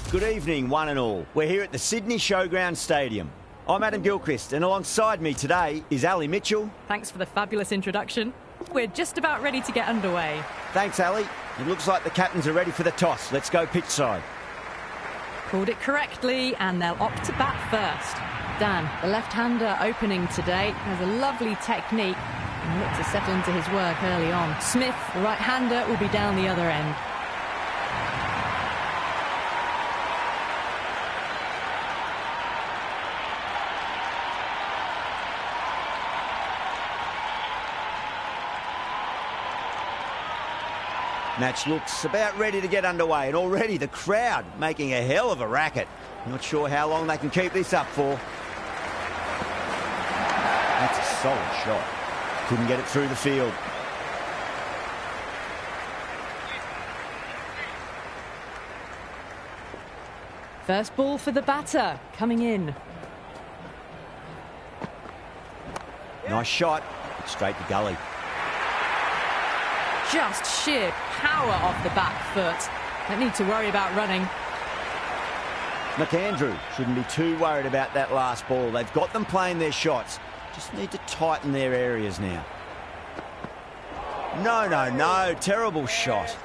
Good evening, one and all. We're here at the Sydney Showground Stadium. I'm Adam Gilchrist, and alongside me today is Ali Mitchell. Thanks for the fabulous introduction. We're just about ready to get underway. Thanks, Ali. It looks like the captains are ready for the toss. Let's go pitch side. Called it correctly, and they'll opt to bat first. Dan, the left-hander opening today, has a lovely technique and looked to settle into his work early on. Smith, the right-hander, will be down the other end. Match looks about ready to get underway, and already the crowd making a hell of a racket. Not sure how long they can keep this up for. That's a solid shot. Couldn't get it through the field. First ball for the batter, coming in. Nice shot, straight to gully. Just sheer power off the back foot. Don't need to worry about running. McAndrew shouldn't be too worried about that last ball. They've got them playing their shots. Just need to tighten their areas now. No. Terrible shot.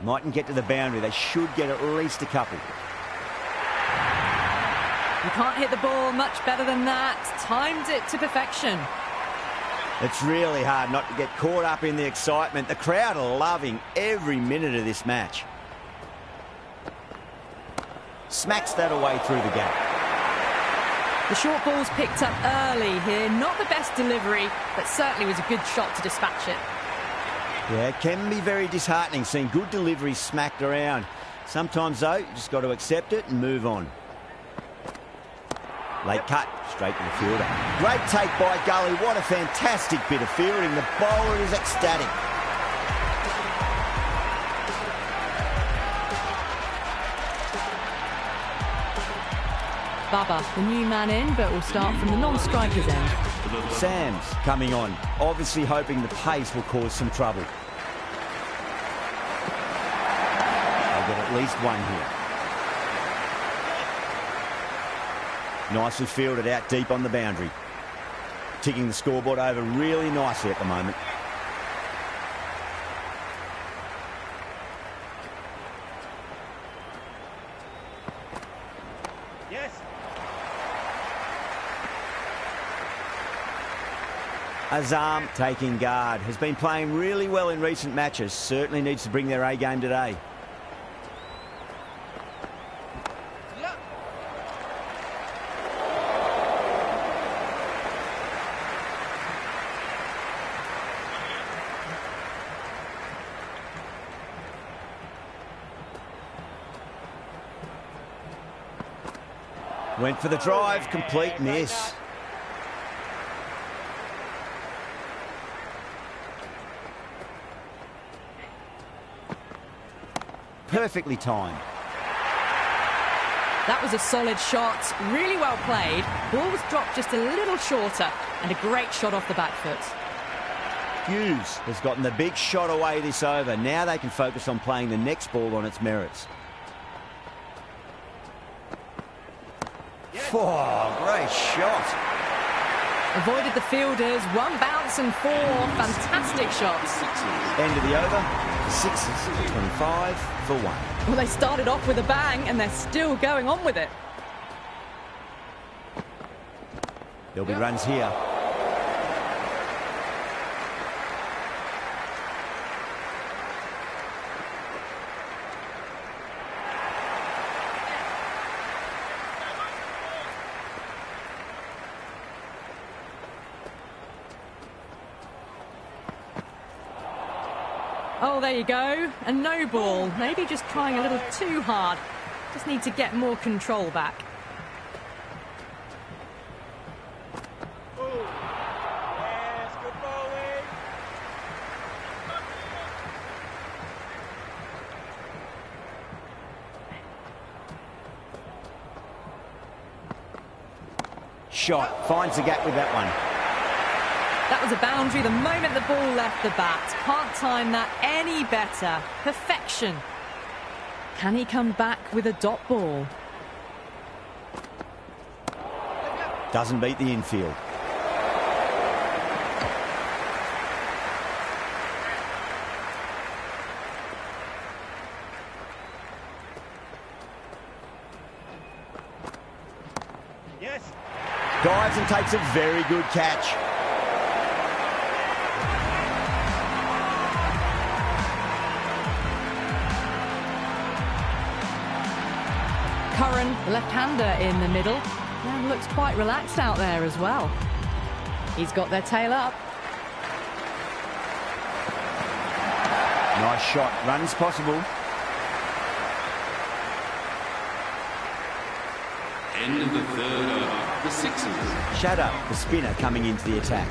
Mightn't get to the boundary. They should get at least a couple. You can't hit the ball much better than that. Timed it to perfection. It's really hard not to get caught up in the excitement. The crowd are loving every minute of this match. Smacks that away through the gap. The short ball's picked up early here. Not the best delivery, but certainly was a good shot to dispatch it. Yeah, it can be very disheartening seeing good deliveries smacked around. Sometimes, though, you just got to accept it and move on. Late cut, straight to the fielder. Great take by Gully. What a fantastic bit of fielding. The bowler is ecstatic. Baba, the new man in, but will start from the non-striker's end. Sam's coming on, obviously hoping the pace will cause some trouble. They'll get at least one here. Nicely fielded out deep on the boundary. Ticking the scoreboard over really nicely at the moment. Yes. Azam taking guard. Has been playing really well in recent matches. Certainly needs to bring their A game today. Went for the drive, complete miss. Perfectly timed. That was a solid shot, really well played. Ball was dropped just a little shorter, and a great shot off the back foot. Hughes has gotten the big shot away this over. Now they can focus on playing the next ball on its merits. Oh, great shot. Avoided the fielders, one bounce and four fantastic shots. End of the over, sixes, 25 for one. Well, they started off with a bang and they're still going on with it. There'll be runs here. Oh, there you go. A no ball. Maybe just trying a little too hard. Just need to get more control back. Yes, good bowling. Shot, finds the gap with that one. That was a boundary the moment the ball left the bat. Can't time that any better. Perfection. Can he come back with a dot ball? Doesn't beat the infield. Yes. Dives and takes a very good catch. Curran, the left-hander in the middle, and looks quite relaxed out there as well. He's got their tail up. Nice shot. Runs possible. End of the third over. The Sixers. Shadow, the spinner, coming into the attack.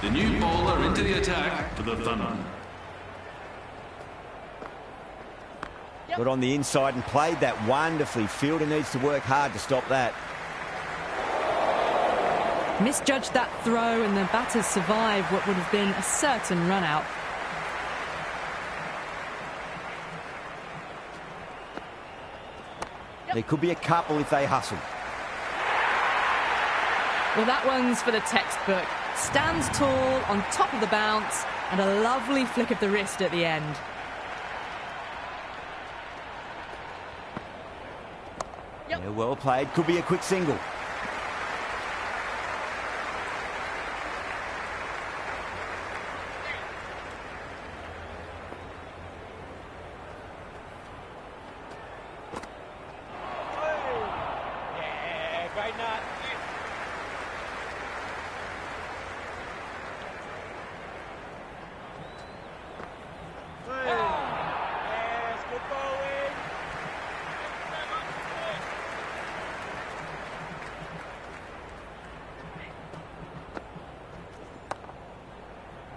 The new bowler into the attack for the Thunder. Got on the inside and played that wonderfully. Fielder needs to work hard to stop that. Misjudged that throw and the batters survived what would have been a certain run out. There could be a couple if they hustle. Well, that one's for the textbook. Stands tall on top of the bounce and a lovely flick of the wrist at the end. Yeah, well played. Could be a quick single. Yeah, great nut. Yes, good bowling.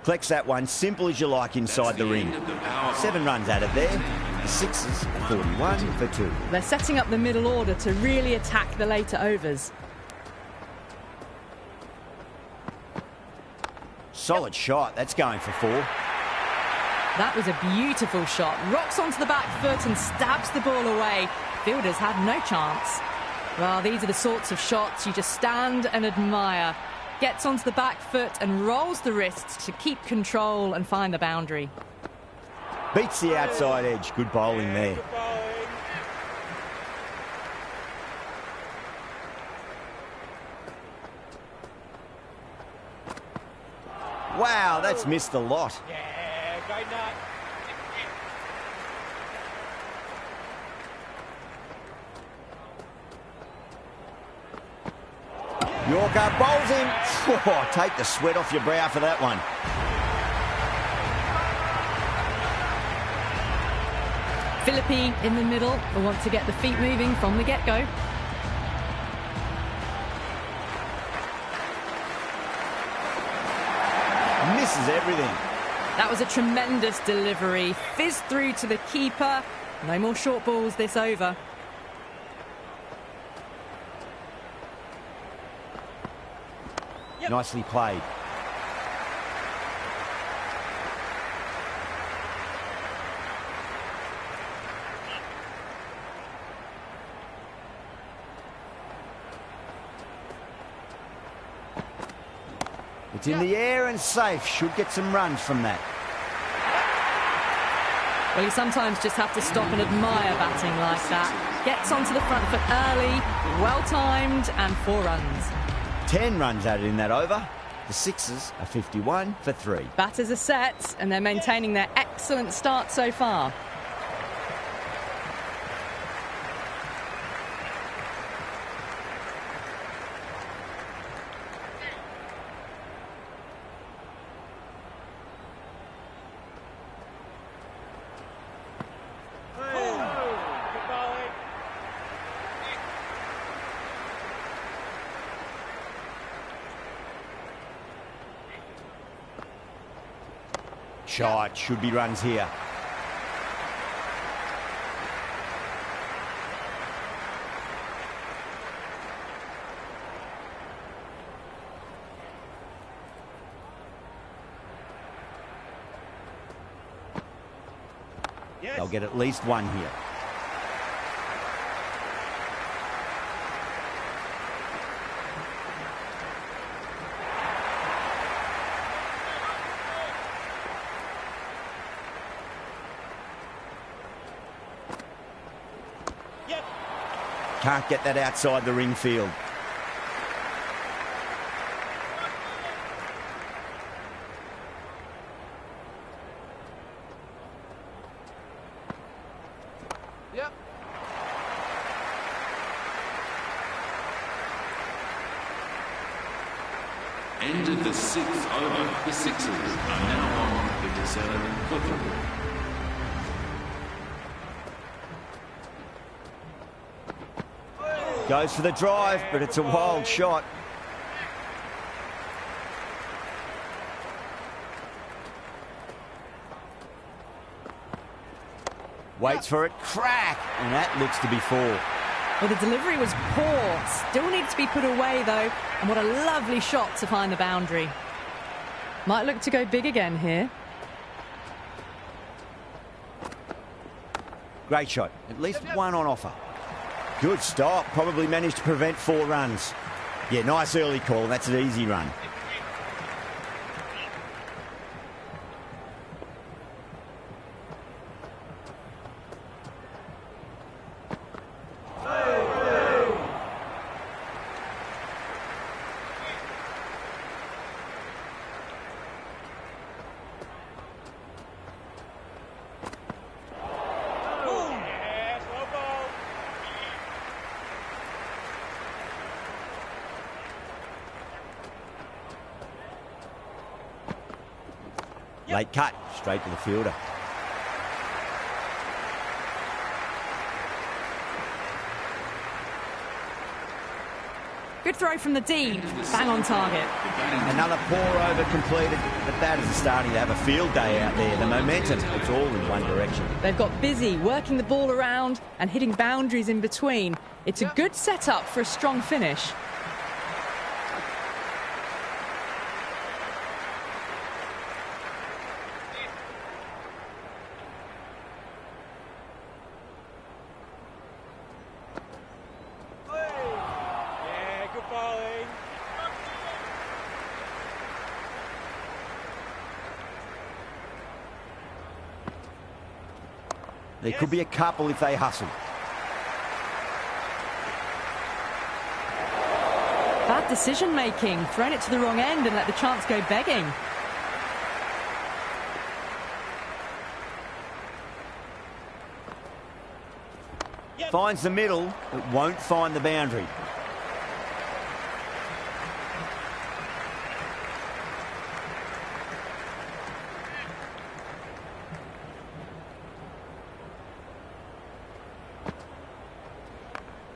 Collects that one, simple as you like inside the ring. 7 runs out of there. The Sixers are 41 for 2. They're setting up the middle order to really attack the later overs. Solid shot. That's going for 4. That was a beautiful shot. Rocks onto the back foot and stabs the ball away. Fielders had no chance. Well, these are the sorts of shots you just stand and admire. Gets onto the back foot and rolls the wrists to keep control and find the boundary. Beats the outside edge. Good bowling there. Good bowling. Wow, that's missed a lot. Yeah, great nut. Yorker bowls him. Oh, take the sweat off your brow for that one. Philippi in the middle will want to get the feet moving from the get-go. Misses everything. That was a tremendous delivery. Fizzed through to the keeper. No more short balls this over. Nicely played. It's in the air and safe. Should get some runs from that. Well, you sometimes just have to stop and admire batting like that. Gets onto the front foot early, well-timed, and 4 runs. 10 runs added in that over. The Sixers are 51 for 3. Batters are set, and they're maintaining their excellent start so far. Good bowling. Shot. Should be runs here. Yes. They'll get at least one here. Yep. Can't get that outside the ring field. Yep. End of the sixth over. The Sixers are now on 57 for 3. Goes for the drive, but it's a wild shot. Waits for it, crack, and that looks to be 4. Well, the delivery was poor. Still needs to be put away, though. And what a lovely shot to find the boundary. Might look to go big again here. Great shot, at least one on offer. Good stop, probably managed to prevent 4 runs. Yeah, nice early call, that's an easy run. Yeah, slow ball. Late cut, straight to the fielder. Good throw from the deep. Bang on target. Another pour over completed. The batters are starting to have a field day out there. The momentum, it's all in one direction. They've got busy working the ball around and hitting boundaries in between. It's a good setup for a strong finish. Yeah, good bowling. There could be a couple if they hustle. Bad decision making. Thrown it to the wrong end and let the chance go begging. Finds the middle, but won't find the boundary.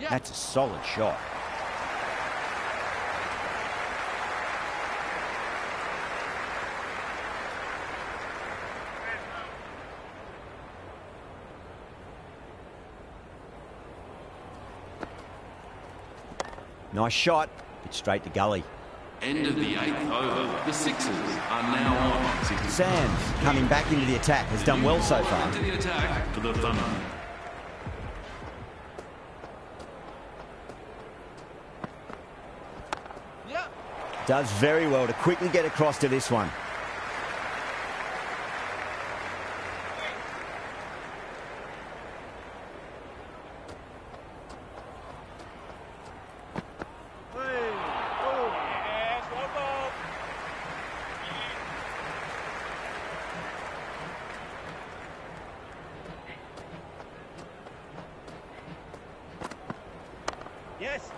That's a solid shot. Nice shot, but straight to gully. End of the 8th over. The Sixers are now on 60. Sands coming back into the attack, has done well so far. Into the attack for the Thunder. Does very well to quickly get across to this one. Yeah, slow ball. Yes.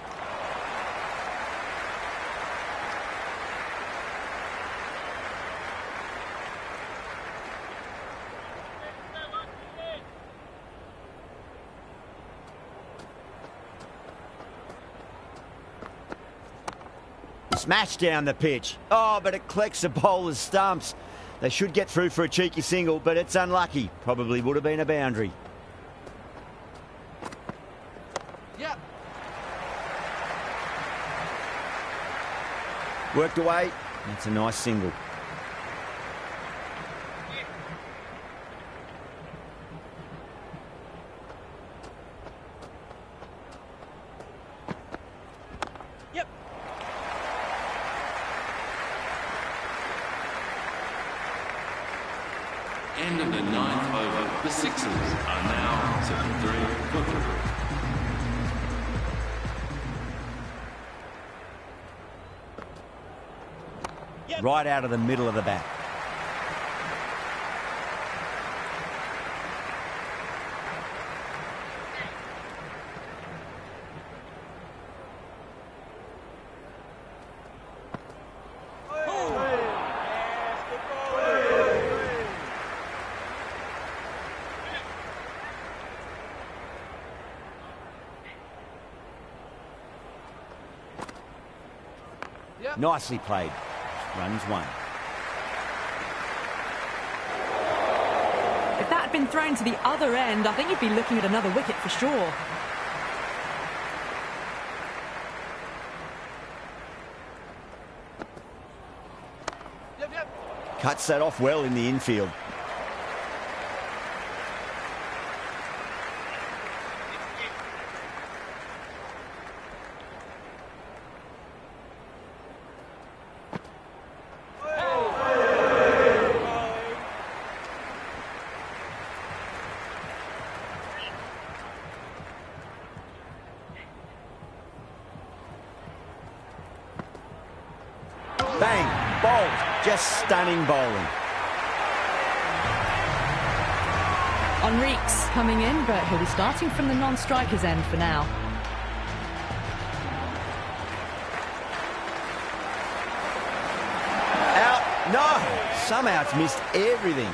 Smash down the pitch. Oh, but it collects the bowler's stumps. They should get through for a cheeky single, but it's unlucky. Probably would have been a boundary. Yep. Worked away. That's a nice single. End of the 9th over. The Sixers are now 7-3 for 3. Right out of the middle of the bat. Nicely played. Runs one. If that had been thrown to the other end, I think you'd be looking at another wicket for sure. Cuts that off well in the infield. Bang, bowled, just stunning bowling. Enrique's coming in, but he'll be starting from the non-strikers end for now. Out, no, somehow it's missed everything.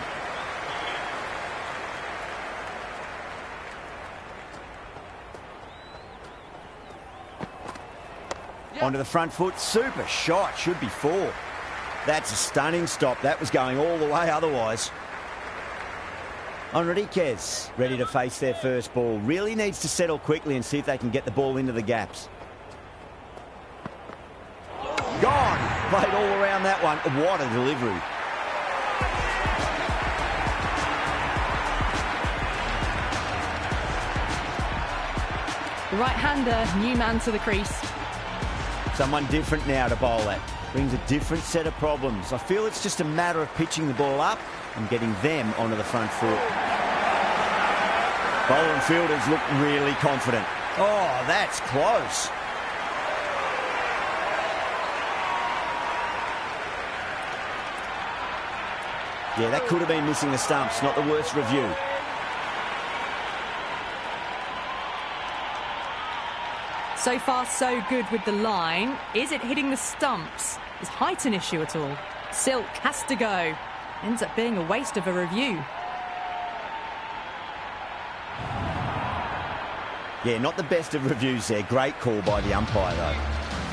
Onto the front foot, super shot, should be 4. That's a stunning stop, that was going all the way otherwise. Enriquez ready to face their first ball, really needs to settle quickly and see if they can get the ball into the gaps. Gone, played all around that one, what a delivery. The right-hander, new man to the crease. Someone different now to bowl at. Brings a different set of problems. I feel it's just a matter of pitching the ball up and getting them onto the front foot. Bowler and fielders look really confident. Oh, that's close. Yeah, that could have been missing the stumps. Not the worst review. So far, so good with the line. Is it hitting the stumps? Is height an issue at all? Silk has to go. Ends up being a waste of a review. Yeah, not the best of reviews there. Great call by the umpire, though.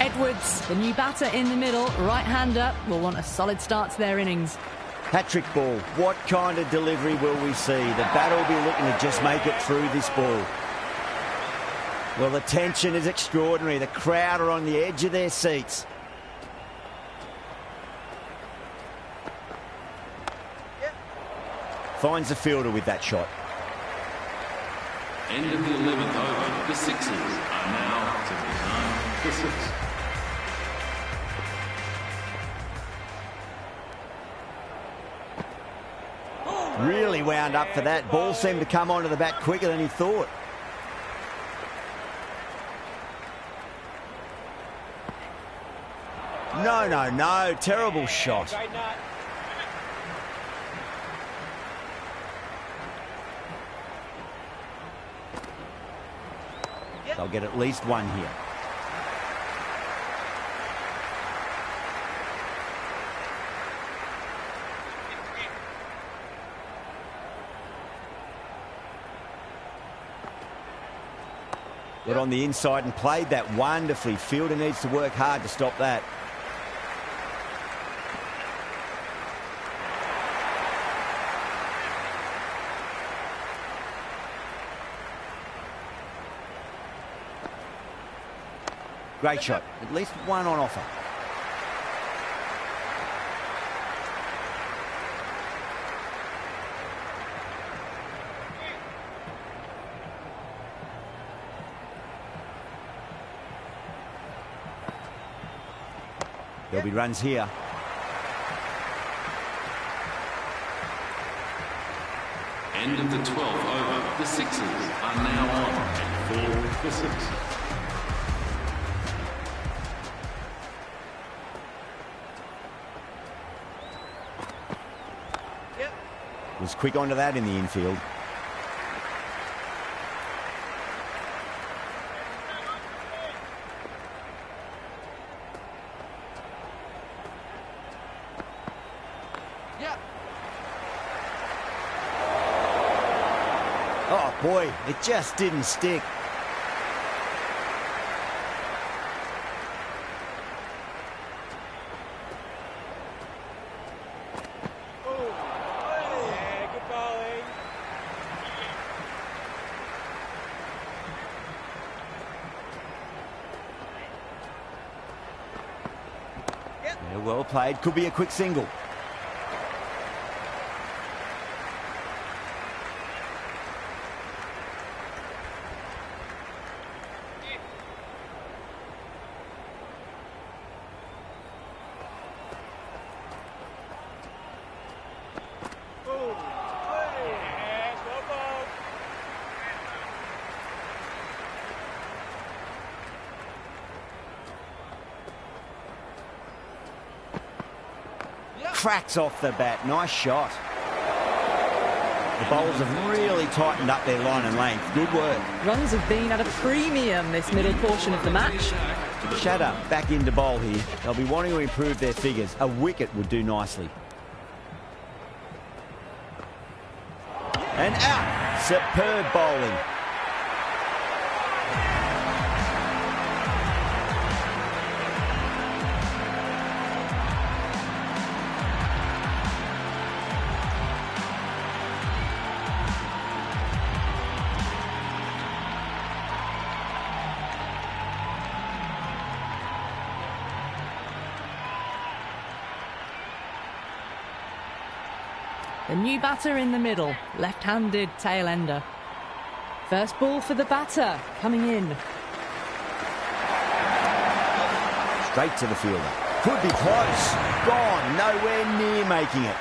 Edwards, the new batter in the middle, right-hander, will want a solid start to their innings. Hat-trick ball. What kind of delivery will we see? The batter will be looking to just make it through this ball. Well, the tension is extraordinary. The crowd are on the edge of their seats. Finds the fielder with that shot. End of the 11th over. The Sixers are now 79 for 6. Really wound up for that. Ball seemed to come onto the bat quicker than he thought. No, no, no. Terrible shot. They'll get at least one here. Got on the inside and played that wonderfully. Fielder needs to work hard to stop that. Great shot. At least one on offer. There'll be runs here. End of the 12th over. The Sixers are now on at 4 for 6. Was quick onto that in the infield. Oh boy, it just didn't stick. Well played, could be a quick single. Cracks off the bat. Nice shot. The bowlers have really tightened up their line and length. Good work. Runs have been at a premium this middle portion of the match. Shatter back into bowl here. They'll be wanting to improve their figures. A wicket would do nicely. And out. Superb bowling. The new batter in the middle, left-handed tail ender. First ball for the batter, coming in. Straight to the fielder. Could be close. Gone. Nowhere near making it.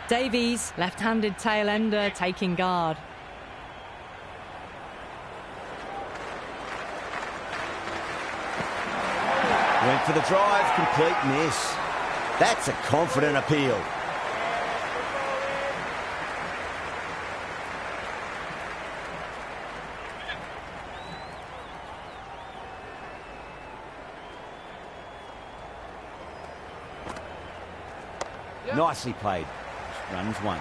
Davies, left-handed tail ender, taking guard. Went for the drive, complete miss. That's a confident appeal. Nicely played. Runs one.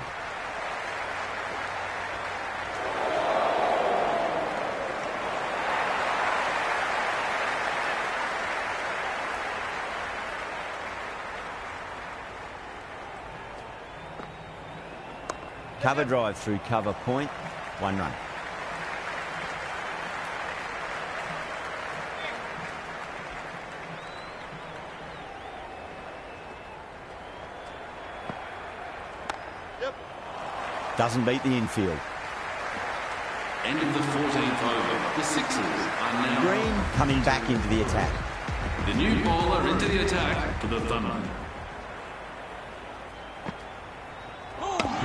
Cover drive through cover point. 1 run. Doesn't beat the infield. End of the 14th over. The Sixers are now... Green coming back into the attack. The new bowler into the attack for the Thunder.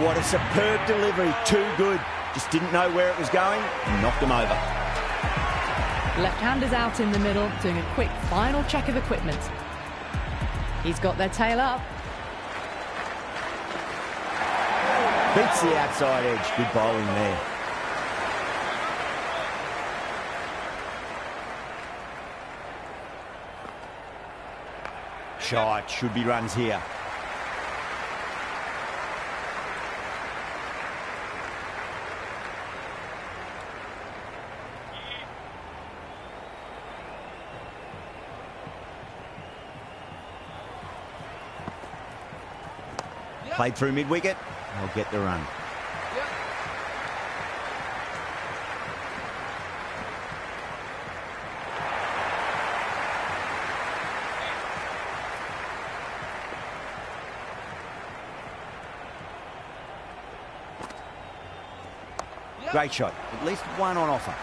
What a superb delivery. Too good. Just didn't know where it was going and knocked him over. Left-handers out in the middle, doing a quick final check of equipment. He's got their tail up. Beats the outside edge. Good bowling there. Shot. Should be runs here. Played through mid-wicket. They'll get the run. Great shot. At least one on offer.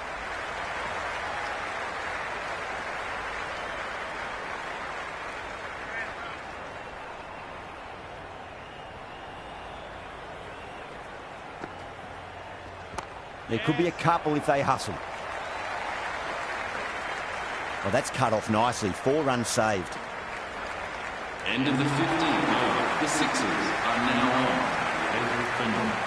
There could be a couple if they hustle. Well, that's cut off nicely. 4 runs saved. End of the 15th over. The Sixers are now on the 8th minute.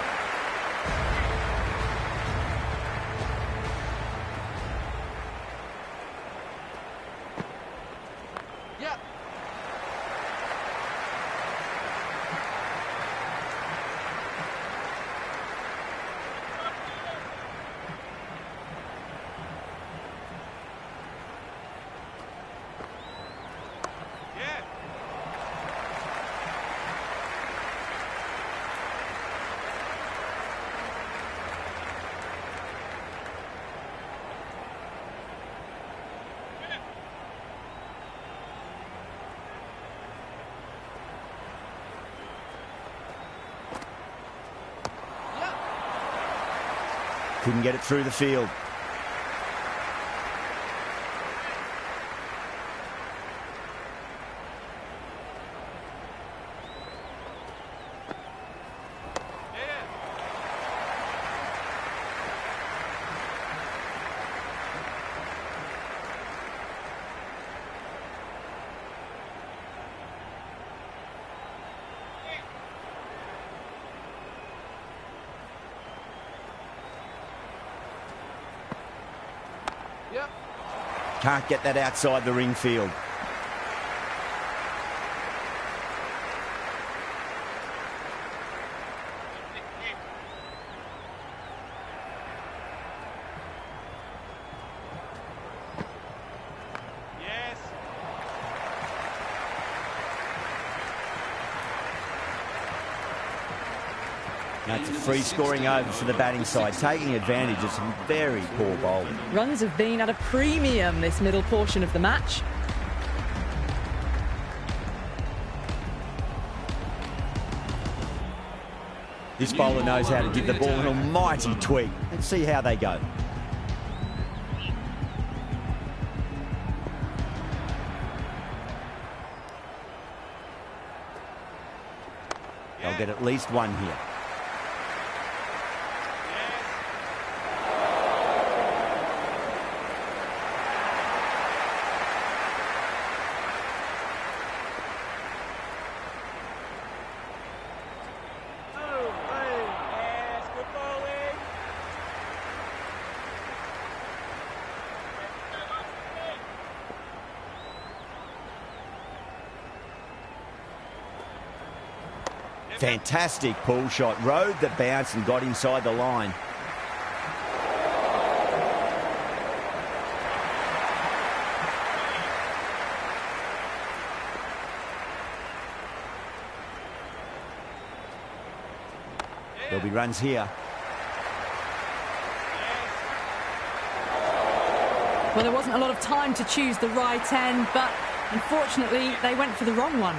Couldn't get it through the field. Can't get that outside the ring field. Yes. Now it's a free scoring over for the batting side, taking advantage of some very poor bowling. Runs have been at a premium this middle portion of the match. This bowler knows how to give the ball an almighty tweak. Let's see how they go. They'll get at least one here. Fantastic pull shot. Rode the bounce and got inside the line. There'll be runs here. Well, there wasn't a lot of time to choose the right end, but unfortunately they went for the wrong one.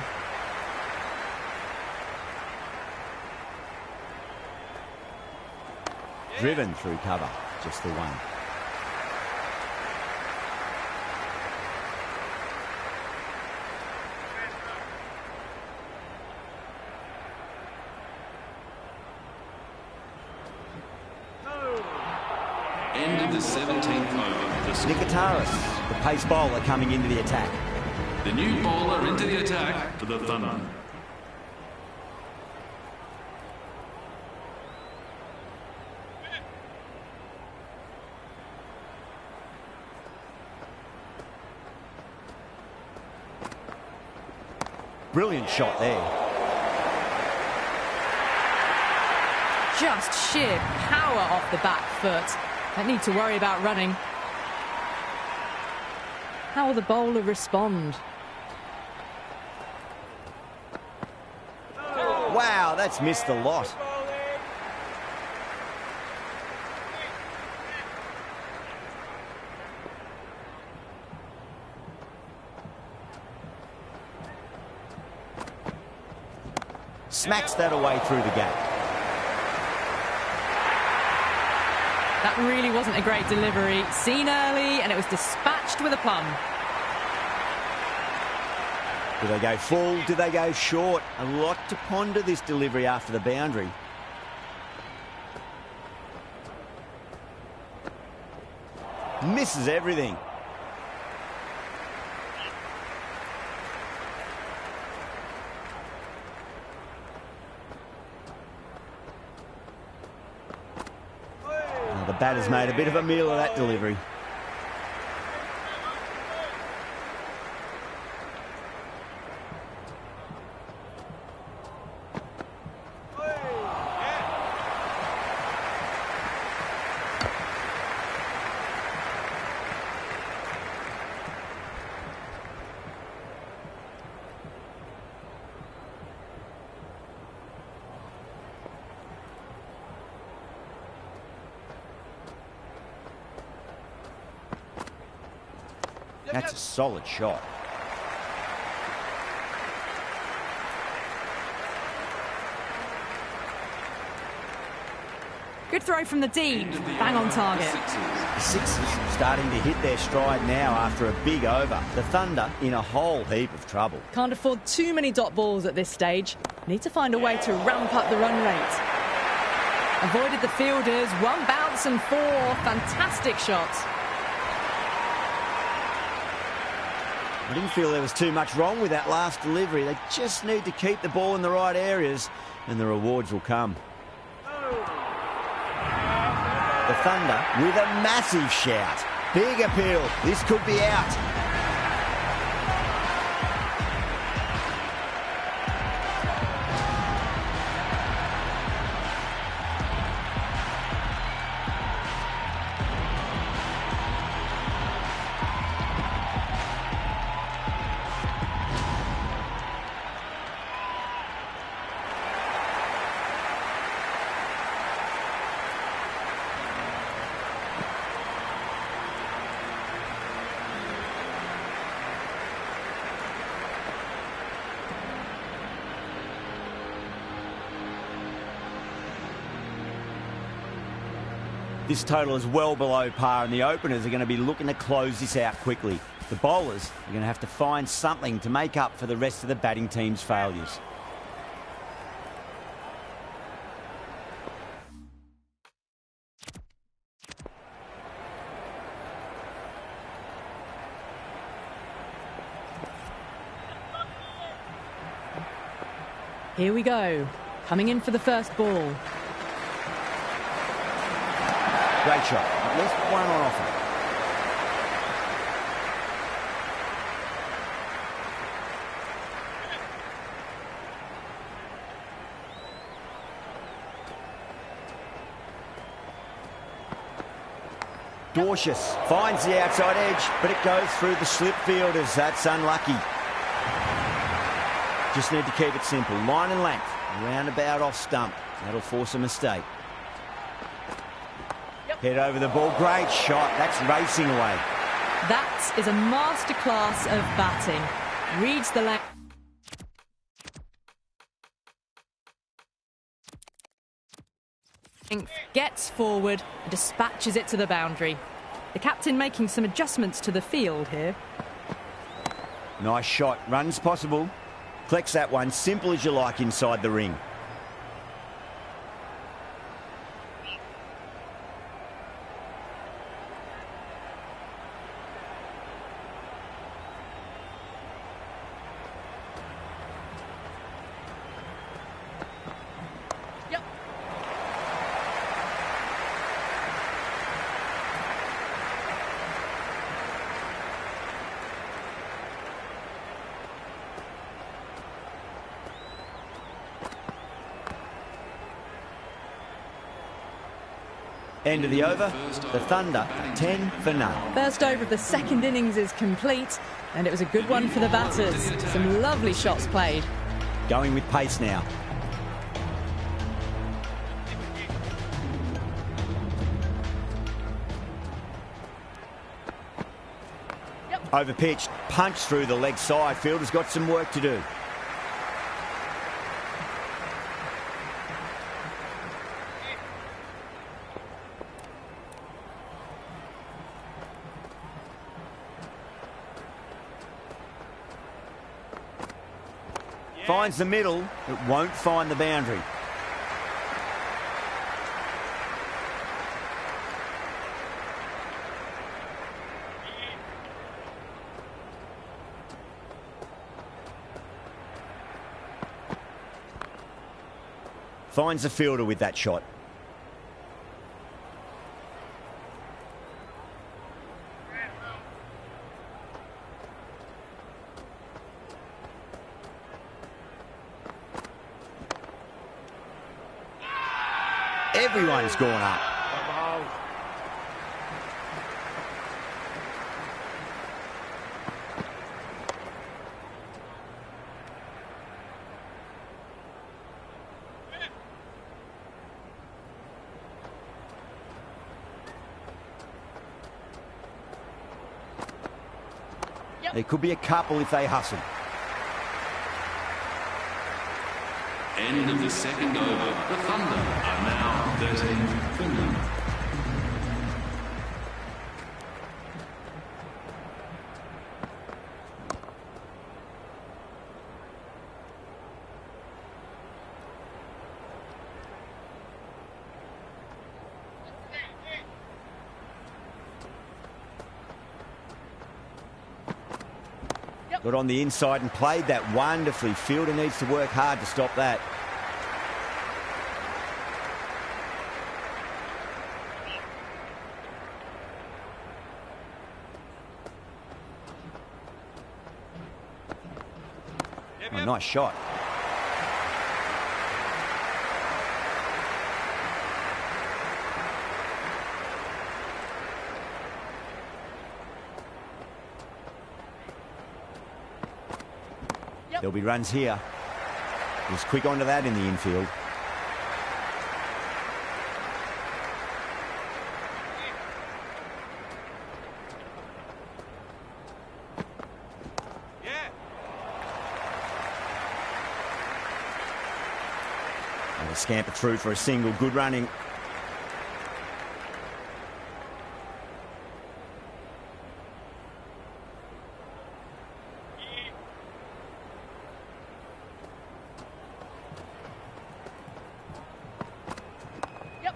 Driven through cover, just the one. End of the 17th over. Nikitaris, the pace bowler, coming into the attack. The new bowler into the attack for the Thunder. Brilliant shot there. Just sheer power off the back foot. Don't need to worry about running. How will the bowler respond? Wow, that's missed a lot. Bowling. Smacks that away through the gap. That really wasn't a great delivery. Seen early, and it was dispatched with aplomb. Do they go full? Do they go short? A lot to ponder this delivery after the boundary. Misses everything. The batter's made a bit of a meal of that delivery. That's a solid shot. Good throw from the deep. Bang on target. The Sixers starting to hit their stride now after a big over. The Thunder in a whole heap of trouble. Can't afford too many dot balls at this stage. Need to find a way to ramp up the run rate. Avoided the fielders. One bounce and four. Fantastic shots. I didn't feel there was too much wrong with that last delivery. They just need to keep the ball in the right areas and the rewards will come. The Thunder with a massive shout. Big appeal. This could be out. This total is well below par and the openers are going to be looking to close this out quickly. The bowlers are going to have to find something to make up for the rest of the batting team's failures. Here we go. Coming in for the first ball. Great shot. At least one on offer. Dorcious finds the outside edge, but it goes through the slip fielders. That's unlucky. Just need to keep it simple. Line and length. Roundabout off stump. That'll force a mistake. Head over the ball. Great shot. That's racing away. That is a masterclass of batting. Reads the length. Gets forward and dispatches it to the boundary. The captain making some adjustments to the field here. Nice shot. Runs possible. Collects that one. Simple as you like inside the ring. End of the over, the Thunder 10 for none. First over of the second innings is complete, and it was a good one for the batters. Some lovely shots played. Going with pace now. Overpitched, punched through the leg side. Fielder's got some work to do. Finds the middle, but won't find the boundary. Finds the fielder with that shot. Everyone's gone up. There could be a couple if they hustle. End of the second over. The Thunder are now 13 Finland. Got on the inside and played that wonderfully. Fielder needs to work hard to stop that. Oh, nice shot. There'll be runs here. He's quick onto that in the infield. And a scamper through for a single. Good running.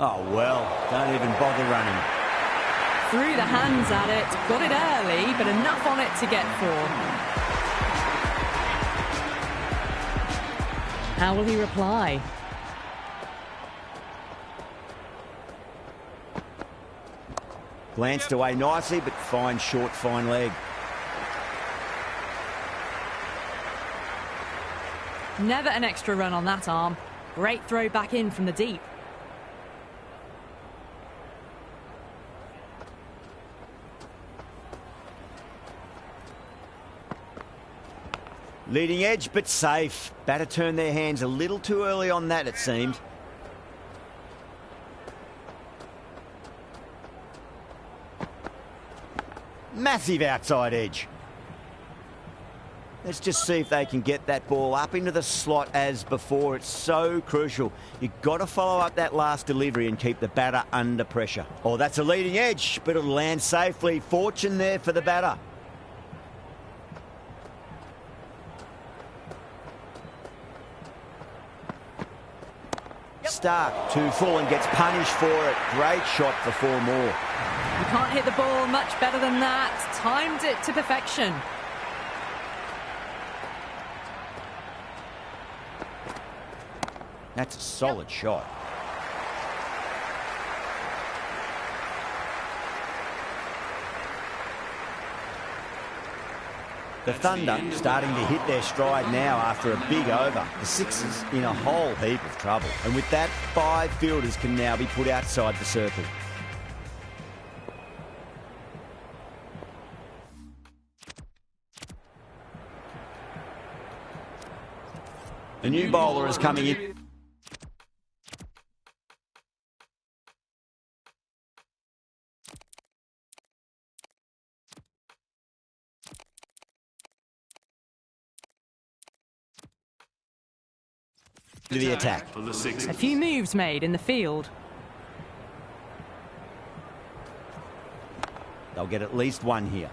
Oh, well, don't even bother running. Threw the hands at it, got it early, but enough on it to get 4. How will he reply? Glanced away nicely, but fine short, fine leg. Never an extra run on that arm. Great throw back in from the deep. Leading edge, but safe. Batter turned their hands a little too early on that, it seemed. Massive outside edge. Let's just see if they can get that ball up into the slot as before. It's so crucial. You've got to follow up that last delivery and keep the batter under pressure. Oh, that's a leading edge, but it'll land safely. Fortune there for the batter. Stark too full and gets punished for it. Great shot for 4 more. You can't hit the ball much better than that. Timed it to perfection. That's a solid shot. The Thunder starting to hit their stride now after a big over. The Sixers in a whole heap of trouble. And with that, 5 fielders can now be put outside the circle. A new bowler is coming in. To the attack. For the Sixers. A few moves made in the field. They'll get at least one here.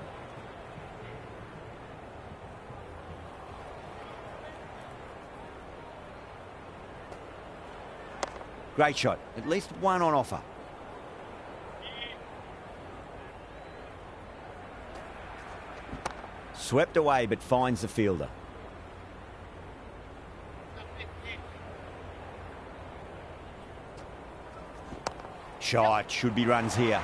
Great shot. At least one on offer. Swept away, but finds the fielder. Shot. Should be runs here.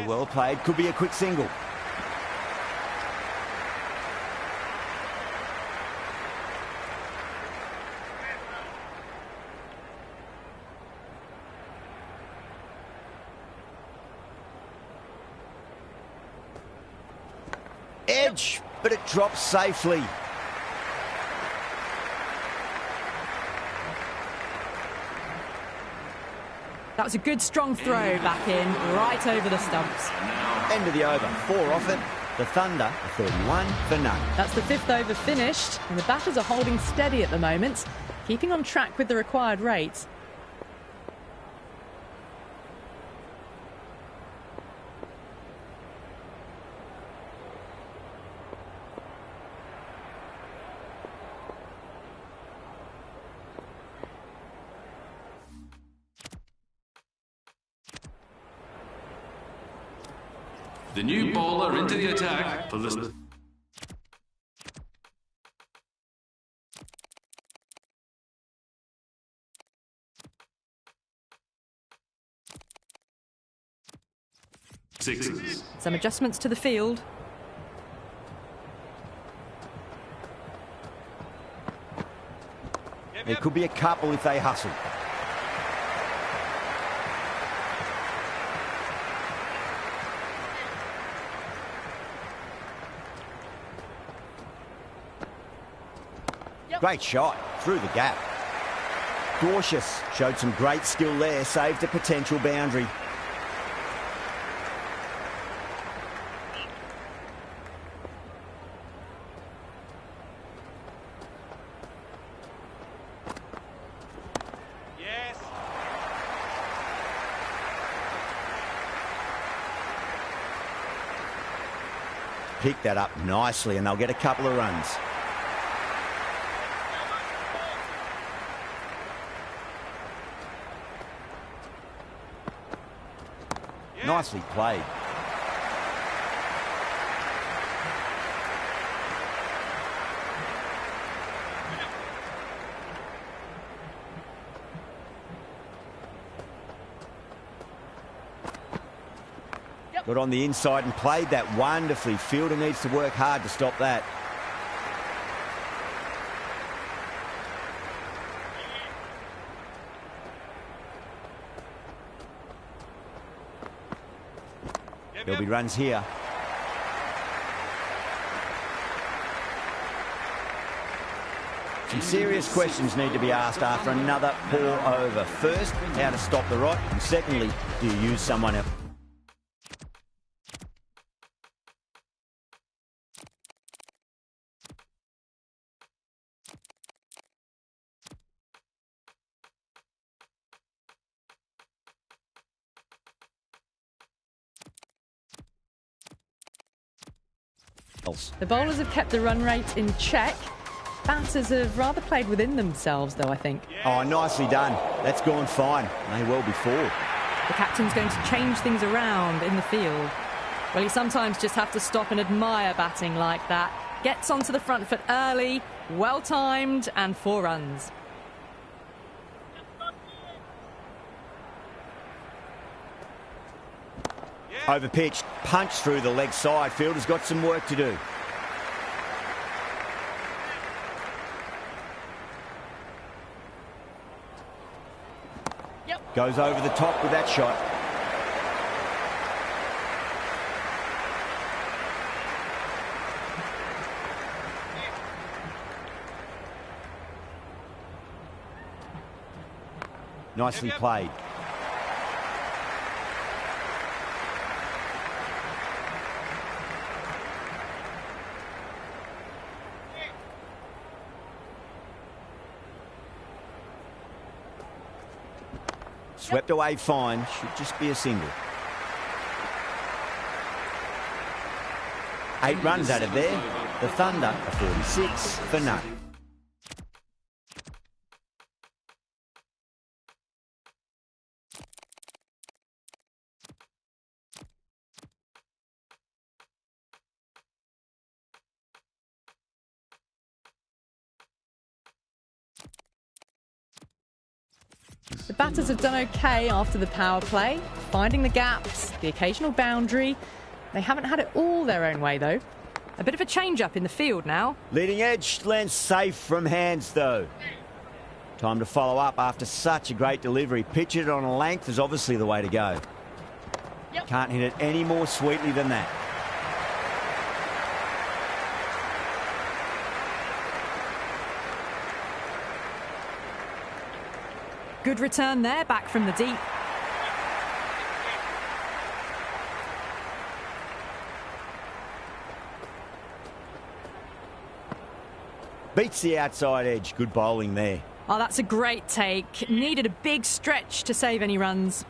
Well played. Could be a quick single. Edge, but it drops safely. That was a good strong throw back in, right over the stumps. End of the over. 4 off it. The Thunder are 31 for none. That's the 5th over finished, and the batters are holding steady at the moment, keeping on track with the required rates. The new bowler into the attack for the Sixers. Some adjustments to the field. There could be a couple if they hustle. Great shot through the gap. Cautious, showed some great skill there, saved a potential boundary. Yes. Pick that up nicely and they'll get a couple of runs. Nicely played. Got on the inside and played that wonderfully. Fielder needs to work hard to stop that. There'll be runs here. Some serious questions need to be asked after another poor over. First, how to stop the rot, and secondly, do you use someone else? The bowlers have kept the run rate in check. Batters have rather played within themselves, though, I think. Oh, nicely done. That's gone fine. May well be 4. The captain's going to change things around in the field. Well, you sometimes just have to stop and admire batting like that. Gets onto the front foot early, well-timed, and 4 runs. Overpitched, punched through the leg side. Fielder's got some work to do. Goes over the top with that shot. Nicely played. Swept away fine. Should just be a single. 8 runs out of there. The Thunder are 46 for none. The batters have done okay after the power play, finding the gaps, the occasional boundary. They haven't had it all their own way, though. A bit of a change-up in the field now. Leading edge lands safe from hands, though. Time to follow up after such a great delivery. Pitch it on a length is obviously the way to go. Can't hit it any more sweetly than that. Good return there, back from the deep. Beats the outside edge. Good bowling there. Oh, that's a great take. Needed a big stretch to save any runs.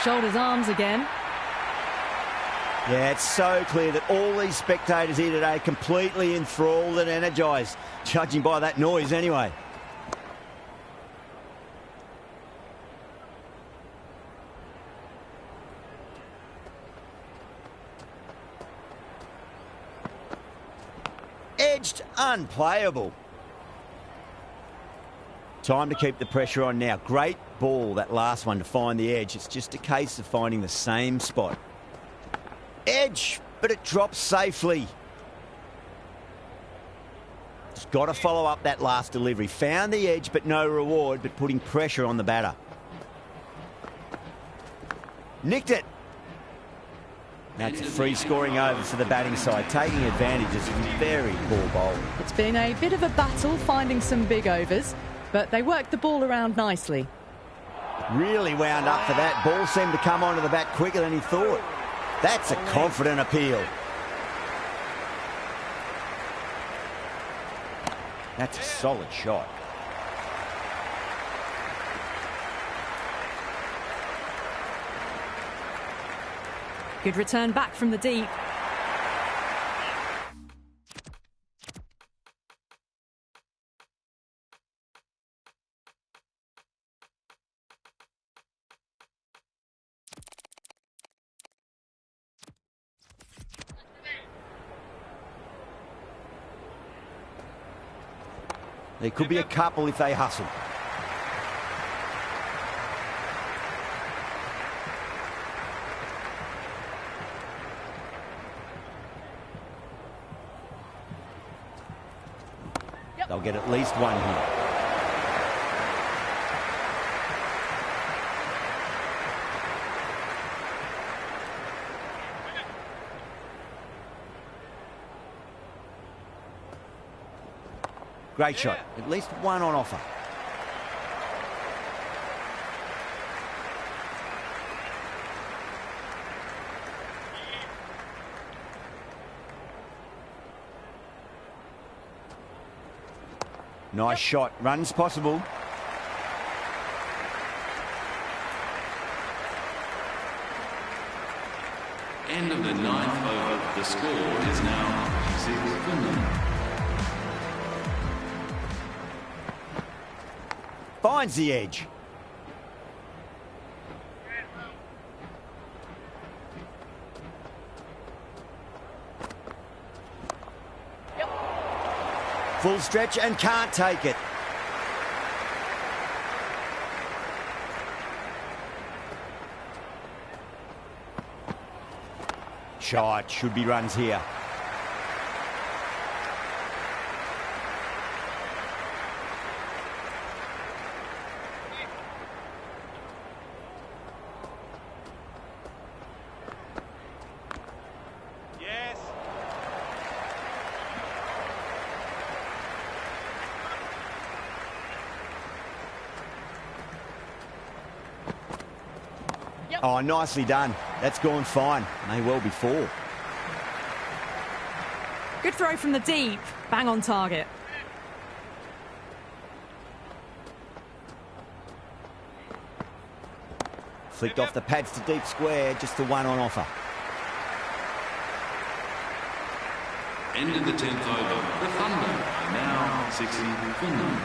Shoulders arms again. Yeah, it's so clear that all these spectators here today are completely enthralled and energised, judging by that noise anyway. Edged, unplayable. Time to keep the pressure on now. Great ball, that last one, to find the edge. It's just a case of finding the same spot. Edge, but it drops safely. Just got to follow up that last delivery. Found the edge, but no reward, but putting pressure on the batter. Nicked it. That's a free scoring over for the batting side, taking advantage of some very poor bowling. It's been a bit of a battle finding some big overs, but they worked the ball around nicely. Really wound up for that. Ball seemed to come onto the bat quicker than he thought. That's a confident appeal. That's a solid shot. Good return back from the deep. There could be a couple if they hustle. They'll get at least one here. Great shot. At least one on offer. Nice shot. Runs possible. End of the 9th over. The score is now 6 for none. Finds the edge. Full stretch and can't take it. Shot. Should be runs here. Oh, nicely done. That's gone fine. May well be 4. Good throw from the deep. Bang on target. Flicked off the pads to deep square, just the one on offer. End of the 10th over. The Thunder are now 60 for none.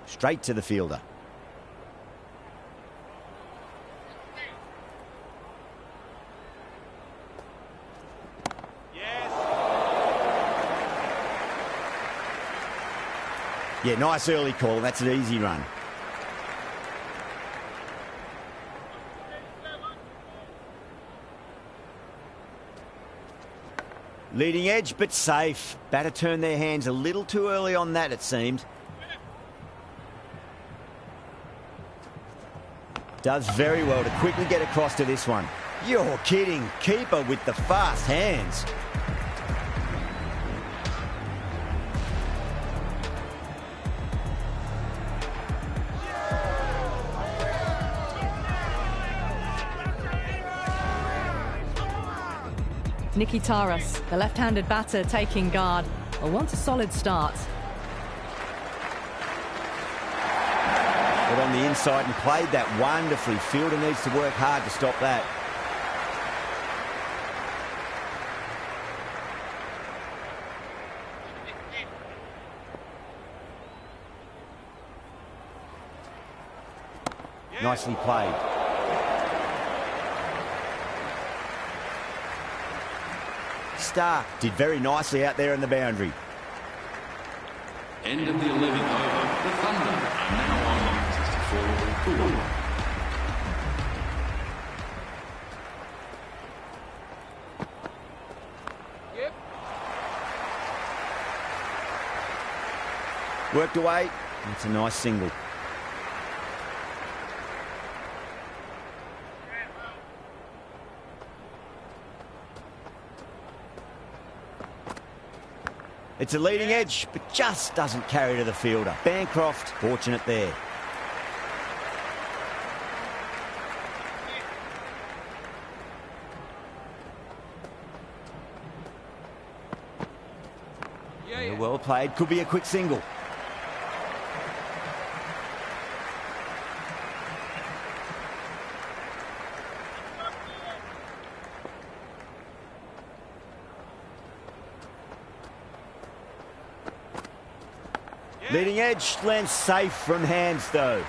Straight to the fielder. Yeah, nice early call. That's an easy run. Leading edge, but safe. Batter turned their hands a little too early on that, it seemed. Does very well to quickly get across to this one. You're kidding. Keeper with the fast hands. Nicky Taras, the left-handed batter, taking guard. Will want a solid start. Got on the inside and played that wonderfully. Fielder needs to work hard to stop that. Nicely played. Stark did very nicely out there in the boundary. End of the 11th over. The Thunder are now on 64 for 1. Worked away. That's a nice single. It's a leading edge, but just doesn't carry to the fielder. Bancroft, fortunate there. Yeah, well played. Could be a quick single. Leading edge lands safe from hands, though.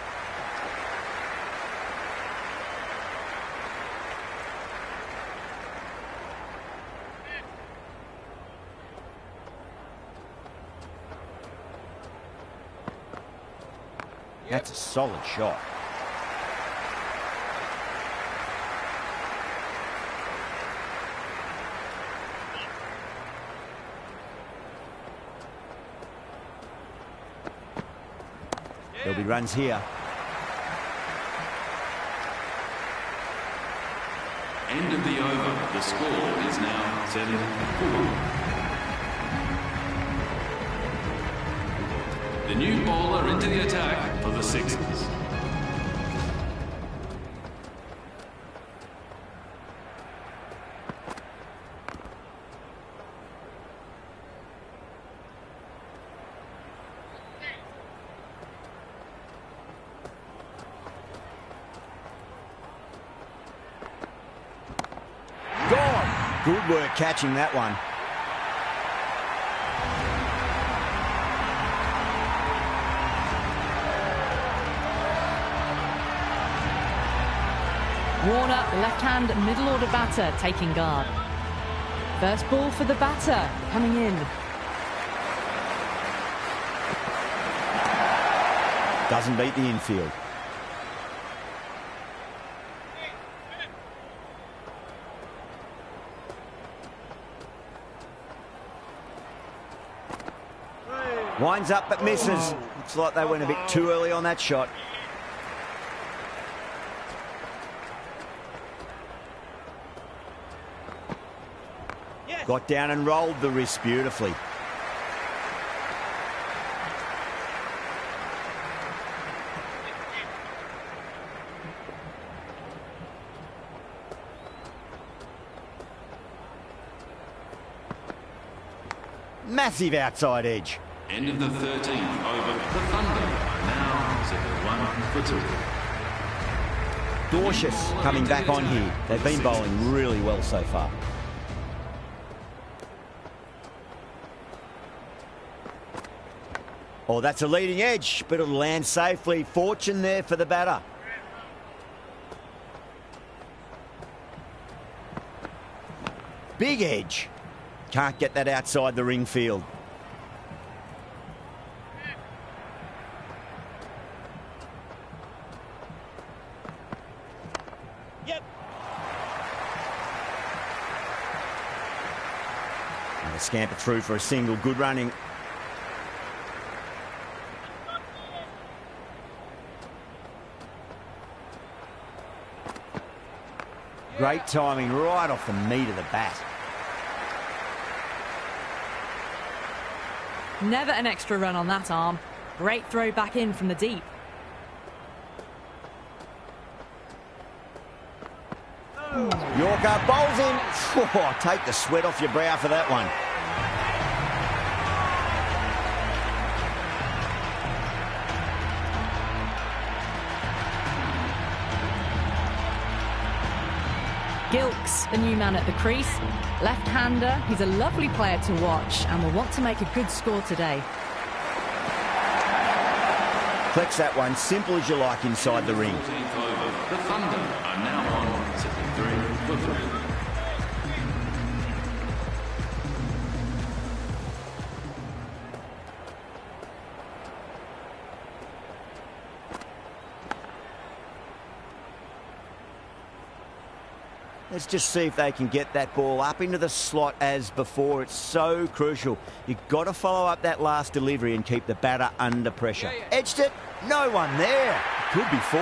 That's a solid shot. There'll be runs here. End of the over. The score is now 7-4. The new bowler into the attack for the Sixers. Good work catching that one. Warner, left-hand middle order batter, taking guard. First ball for the batter, coming in. Doesn't beat the infield. Winds up but misses. Looks like they went a bit too early on that shot. Got down and rolled the wrist beautifully. Massive outside edge. End of the 13th over. The Thunder are now set at 1 for 2. Dorcious coming back on here. They've been bowling really well so far. Oh, that's a leading edge, but it'll land safely. Fortune there for the batter. Big edge. Can't get that outside the ring field. Yep. And they scamper through for a single. Good running. Great timing right off the meat of the bat. Never an extra run on that arm. Great throw back in from the deep. Yorker bowls in. Oh, take the sweat off your brow for that one. Gilks, the new man at the crease. Left-hander, he's a lovely player to watch and will want to make a good score today. Flex that one, simple as you like inside the ring. 14th over. The Thunder are now on set at 3 for 3. Let's just see if they can get that ball up into the slot as before. It's so crucial. You've got to follow up that last delivery and keep the batter under pressure. Edged it. No one there. Could be 4.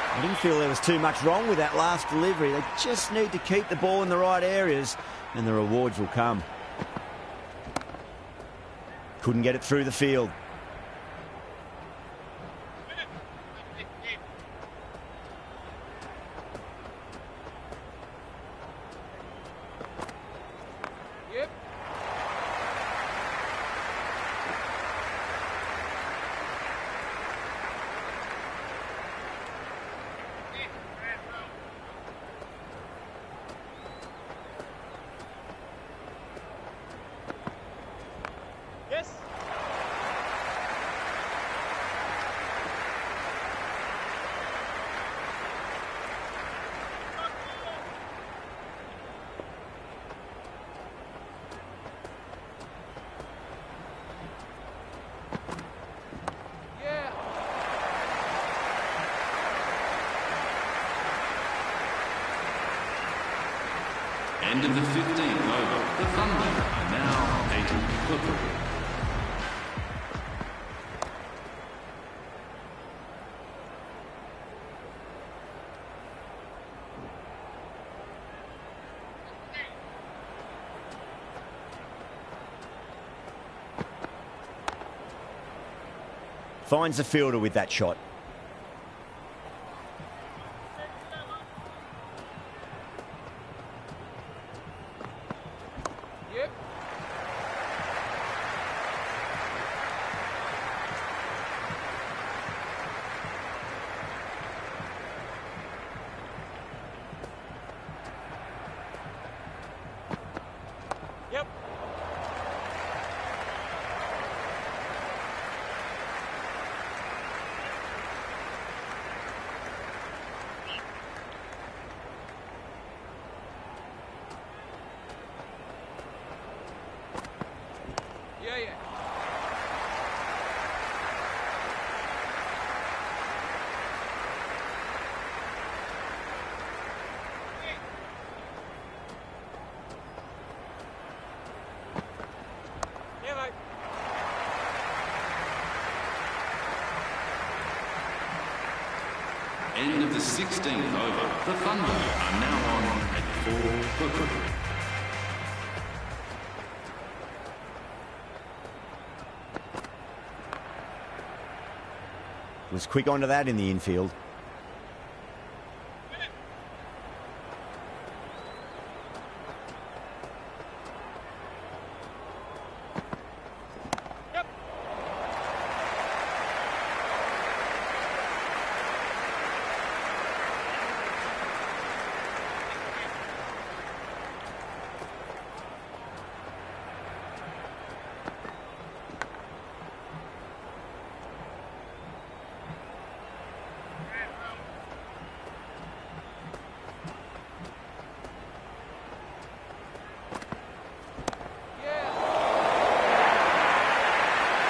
I didn't feel there was too much wrong with that last delivery. They just need to keep the ball in the right areas and the rewards will come. Couldn't get it through the field. Yes. End of the 15th over. The Thunder are now 8 for 3. Finds the fielder with that shot. Yep. Yep. Yeah. Yeah, mate. End of the 16th over. The Thunder are now on at 4. Was quick onto that in the infield.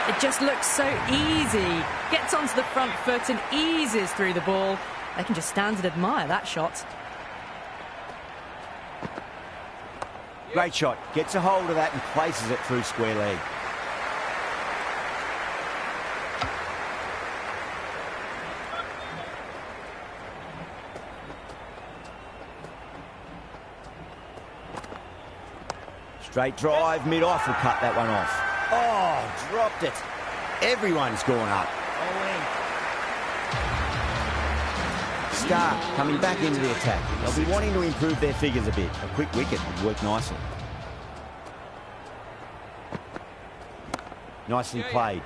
It just looks so easy. Gets onto the front foot and eases through the ball. They can just stand and admire that shot. Great shot. Gets a hold of that and places it through square leg. Straight drive, mid-off will cut that one off. Oh, dropped it. Everyone's gone up. Start coming back into the attack. They'll be wanting to improve their figures a bit. A quick wicket would work nicely. Nicely played.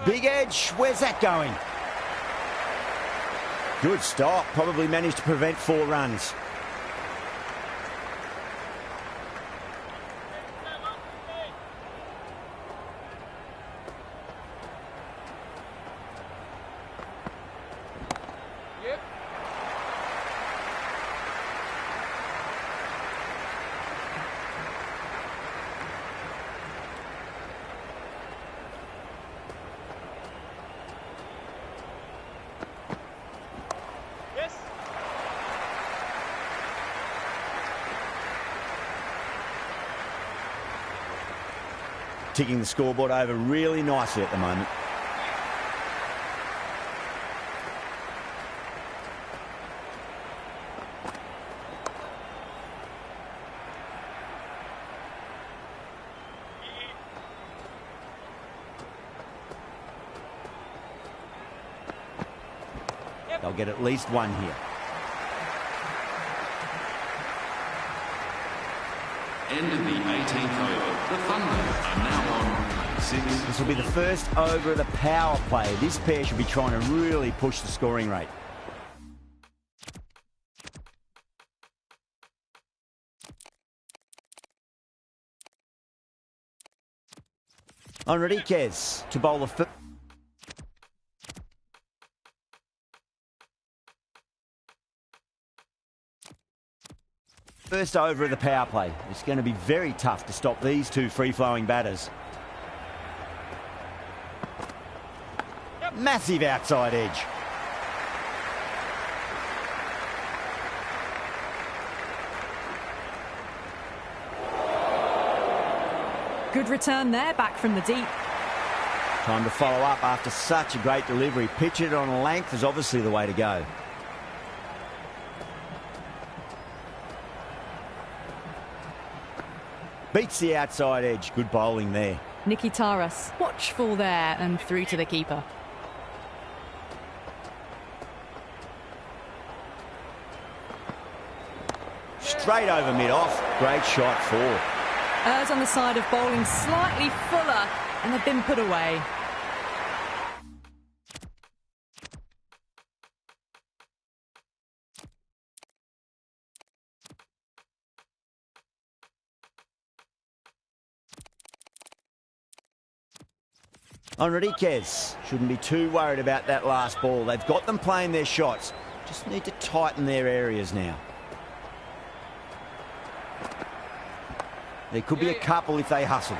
Big edge, where's that going? Good stop, probably managed to prevent 4 runs. Ticking the scoreboard over really nicely at the moment. They'll get at least 1 here. End of the 18th over. The Thunder are now on 6. This will be the first over of the power play. This pair should be trying to really push the scoring rate. Enriquez to bowl the first over of the power play. It's going to be very tough to stop these 2 free-flowing batters. Massive outside edge. Good return there, back from the deep. Time to follow up after such a great delivery. Pitch it on a length is obviously the way to go. Beats the outside edge. Good bowling there. Nicky Taras, watchful there and through to the keeper. Straight over mid-off. Great shot, 4. Errs on the side of bowling slightly fuller and they've been put away. Enriquez shouldn't be too worried about that last ball. They've got them playing their shots. Just need to tighten their areas now. There could be a couple if they hustle.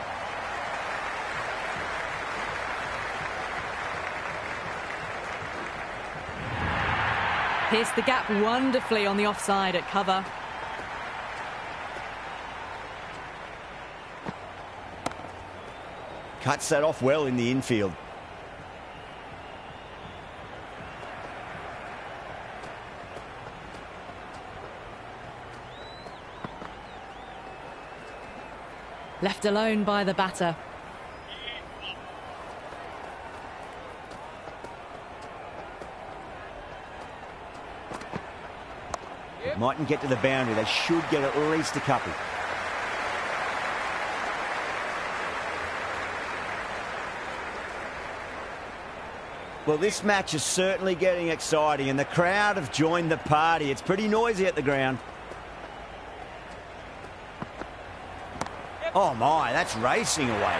Pierced the gap wonderfully on the offside at cover. Cuts that off well in the infield. Left alone by the batter. Mightn't get to the boundary. They should get at least a couple. Well, this match is certainly getting exciting, and the crowd have joined the party. It's pretty noisy at the ground. Oh my, that's racing away.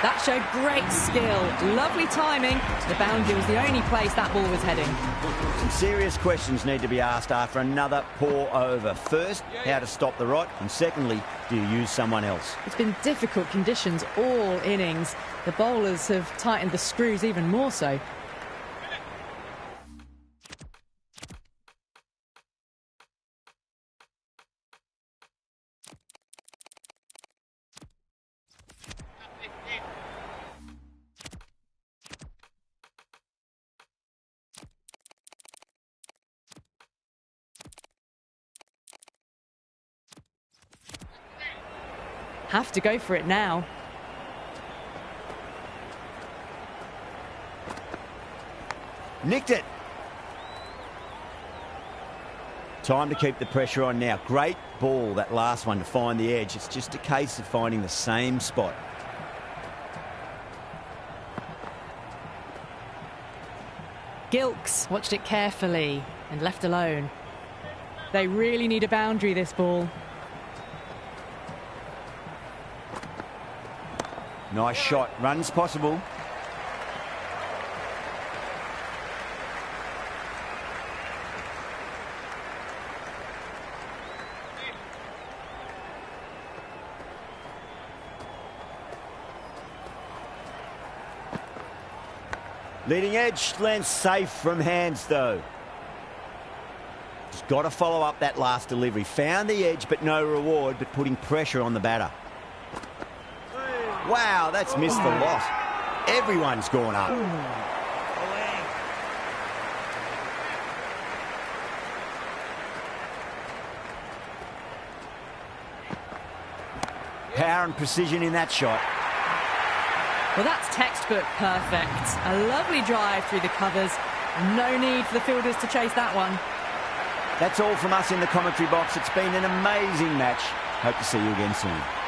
That showed great skill. Lovely timing. The boundary was the only place that ball was heading. Some serious questions need to be asked after another poor over. First, how to stop the rot, and secondly, do you use someone else? It's been difficult conditions all innings. The bowlers have tightened the screws even more so. Have to go for it now. Nicked it. Time to keep the pressure on now. Great ball, that last one, to find the edge. It's just a case of finding the same spot. Gilks watched it carefully and left alone. They really need a boundary, this ball. Nice shot. Runs possible. Leading edge lands safe from hands, though. Just got to follow up that last delivery. Found the edge, but no reward, but putting pressure on the batter. Wow, that's missed the lot. Everyone's gone up. Power and precision in that shot. Well, that's textbook perfect. A lovely drive through the covers. No need for the fielders to chase that one. That's all from us in the commentary box. It's been an amazing match. Hope to see you again soon.